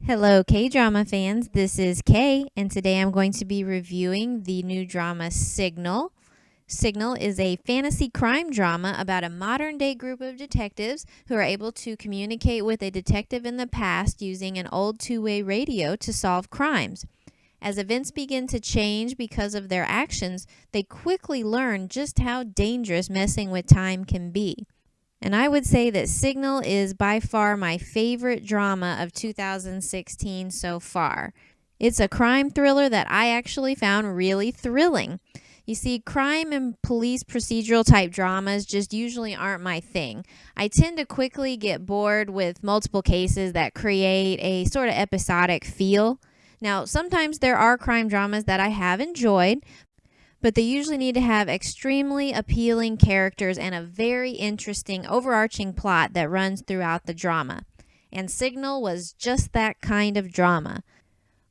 Hello, K-drama fans. This is Kay, and today I'm going to be reviewing the new drama Signal. Signal is a fantasy crime drama about a modern-day group of detectives who are able to communicate with a detective in the past using an old two-way radio to solve crimes. As events begin to change because of their actions, they quickly learn just how dangerous messing with time can be. And I would say that Signal is by far my favorite drama of 2016 so far. It's a crime thriller that I actually found really thrilling. You see, crime and police procedural type dramas just usually aren't my thing. I tend to quickly get bored with multiple cases that create a sort of episodic feel. Now, sometimes there are crime dramas that I have enjoyed, but they usually need to have extremely appealing characters and a very interesting overarching plot that runs throughout the drama. And Signal was just that kind of drama.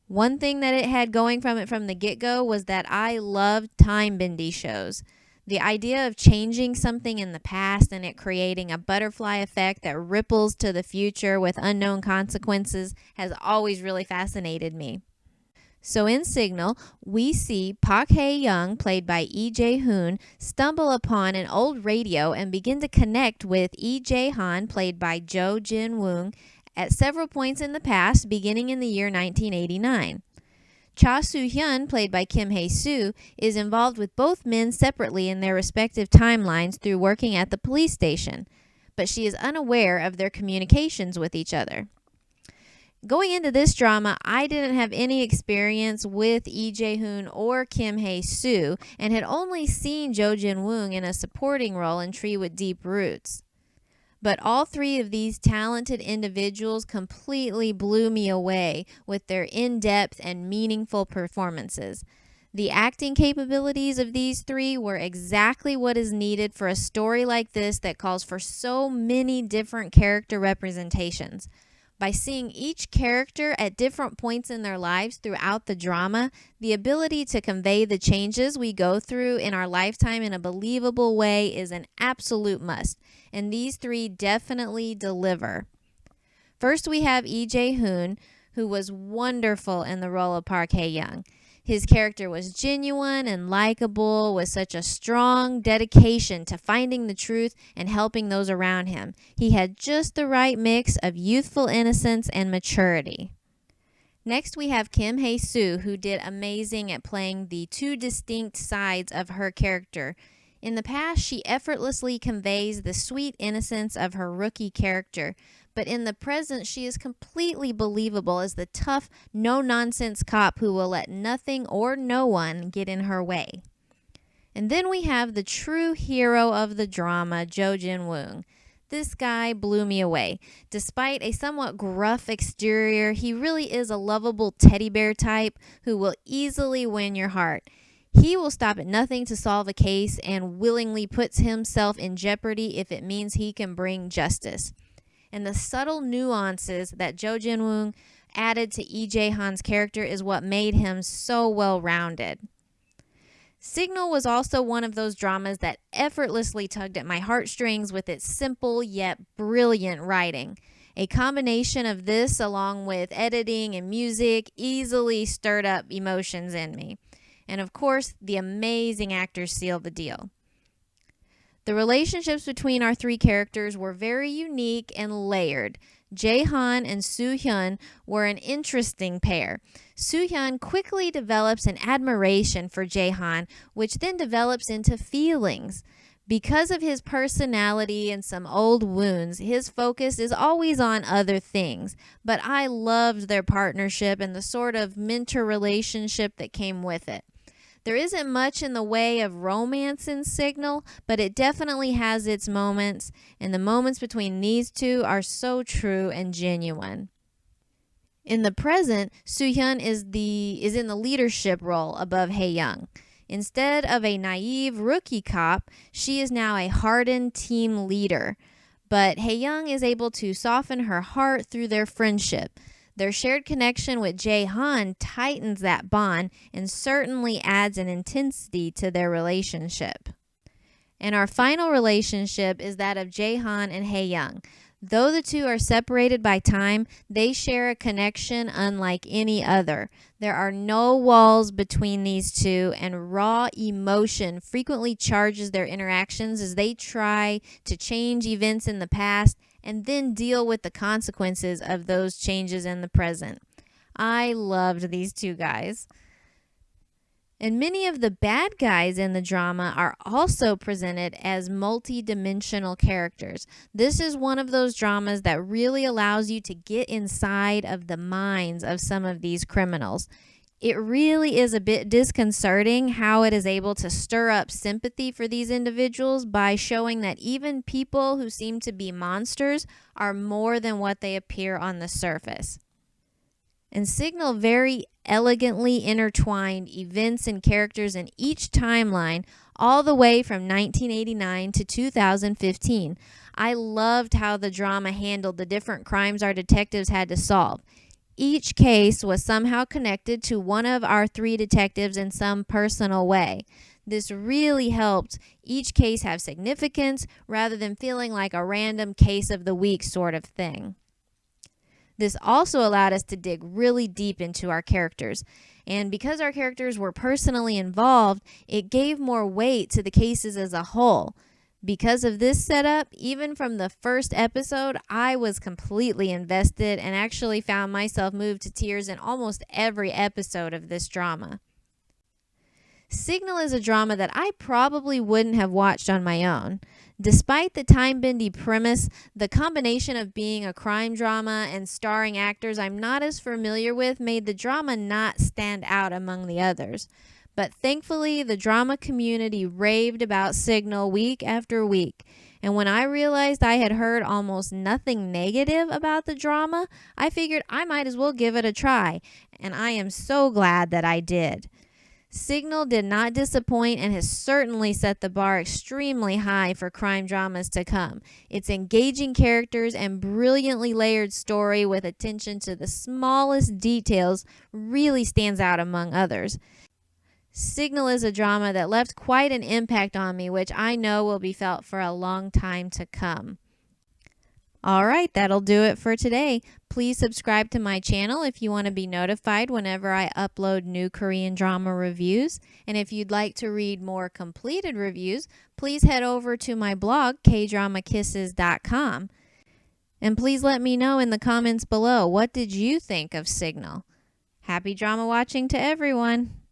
One thing that it had going from it from the get-go was that I loved time-bendy shows. The idea of changing something in the past and it creating a butterfly effect that ripples to the future with unknown consequences has always really fascinated me. So in Signal, we see Park Hae-young, played by Lee Je Hoon, stumble upon an old radio and begin to connect with Lee Je Hoon, played by Jin Woong, at several points in the past, beginning in the year 1989. Cha Soo-hyun, played by Kim Hye Soo, is involved with both men separately in their respective timelines through working at the police station, but she is unaware of their communications with each other. Going into this drama, I didn't have any experience with Lee Je Hoon or Kim Hye Soo and had only seen Jin Woong in a supporting role in Tree with Deep Roots. But all three of these talented individuals completely blew me away with their in-depth and meaningful performances. The acting capabilities of these three were exactly what is needed for a story like this that calls for so many different character representations. By seeing each character at different points in their lives throughout the drama, the ability to convey the changes we go through in our lifetime in a believable way is an absolute must, and these three definitely deliver. First, we have Lee Je Hoon, who was wonderful in the role of Park Hae-young. His character was genuine and likable, with such a strong dedication to finding the truth and helping those around him. He had just the right mix of youthful innocence and maturity. Next, we have Kim Hye Soo, who did amazing at playing the two distinct sides of her character. In the past, she effortlessly conveys the sweet innocence of her rookie character, but in the present, she is completely believable as the tough, no-nonsense cop who will let nothing or no one get in her way. And then we have the true hero of the drama, Jin Woong. This guy blew me away. Despite a somewhat gruff exterior, he really is a lovable teddy bear type who will easily win your heart. He will stop at nothing to solve a case and willingly puts himself in jeopardy if it means he can bring justice. And the subtle nuances that Jin Woong added to Lee Je Hoon's character is what made him so well-rounded. Signal was also one of those dramas that effortlessly tugged at my heartstrings with its simple yet brilliant writing. A combination of this along with editing and music easily stirred up emotions in me. And of course, the amazing actors sealed the deal. The relationships between our three characters were very unique and layered. Jae-han and Soo-hyun were an interesting pair. Soo-hyun quickly develops an admiration for Jae-han, which then develops into feelings. Because of his personality and some old wounds, his focus is always on other things. But I loved their partnership and the sort of mentor relationship that came with it. There isn't much in the way of romance in Signal, but it definitely has its moments, and the moments between these two are so true and genuine. In the present, Soo-hyun is in the leadership role above Hae-young. Instead of a naive rookie cop, she is now a hardened team leader. But Hae-young is able to soften her heart through their friendship. Their shared connection with Jae-han tightens that bond and certainly adds an intensity to their relationship. And our final relationship is that of Jae-han and Hae-young. Though the two are separated by time, they share a connection unlike any other. There are no walls between these two, and raw emotion frequently charges their interactions as they try to change events in the past and then deal with the consequences of those changes in the present. I loved these two guys. And many of the bad guys in the drama are also presented as multi-dimensional characters. This is one of those dramas that really allows you to get inside of the minds of some of these criminals. It really is a bit disconcerting how it is able to stir up sympathy for these individuals by showing that even people who seem to be monsters are more than what they appear on the surface. And Signal very elegantly intertwined events and characters in each timeline all the way from 1989 to 2015. I loved how the drama handled the different crimes our detectives had to solve. Each case was somehow connected to one of our three detectives in some personal way. This really helped each case have significance rather than feeling like a random case of the week sort of thing. This also allowed us to dig really deep into our characters. And because our characters were personally involved, it gave more weight to the cases as a whole. Because of this setup, even from the first episode, I was completely invested and actually found myself moved to tears in almost every episode of this drama. Signal is a drama that I probably wouldn't have watched on my own. Despite the time-bendy premise, the combination of being a crime drama and starring actors I'm not as familiar with made the drama not stand out among the others. But thankfully, the drama community raved about Signal week after week. And when I realized I had heard almost nothing negative about the drama, I figured I might as well give it a try. And I am so glad that I did. Signal did not disappoint and has certainly set the bar extremely high for crime dramas to come. Its engaging characters and brilliantly layered story with attention to the smallest details really stands out among others. Signal is a drama that left quite an impact on me, which I know will be felt for a long time to come. All right, that'll do it for today. Please subscribe to my channel if you want to be notified whenever I upload new Korean drama reviews. And if you'd like to read more completed reviews, please head over to my blog, kdramakisses.com. And please let me know in the comments below, what did you think of Signal? Happy drama watching to everyone!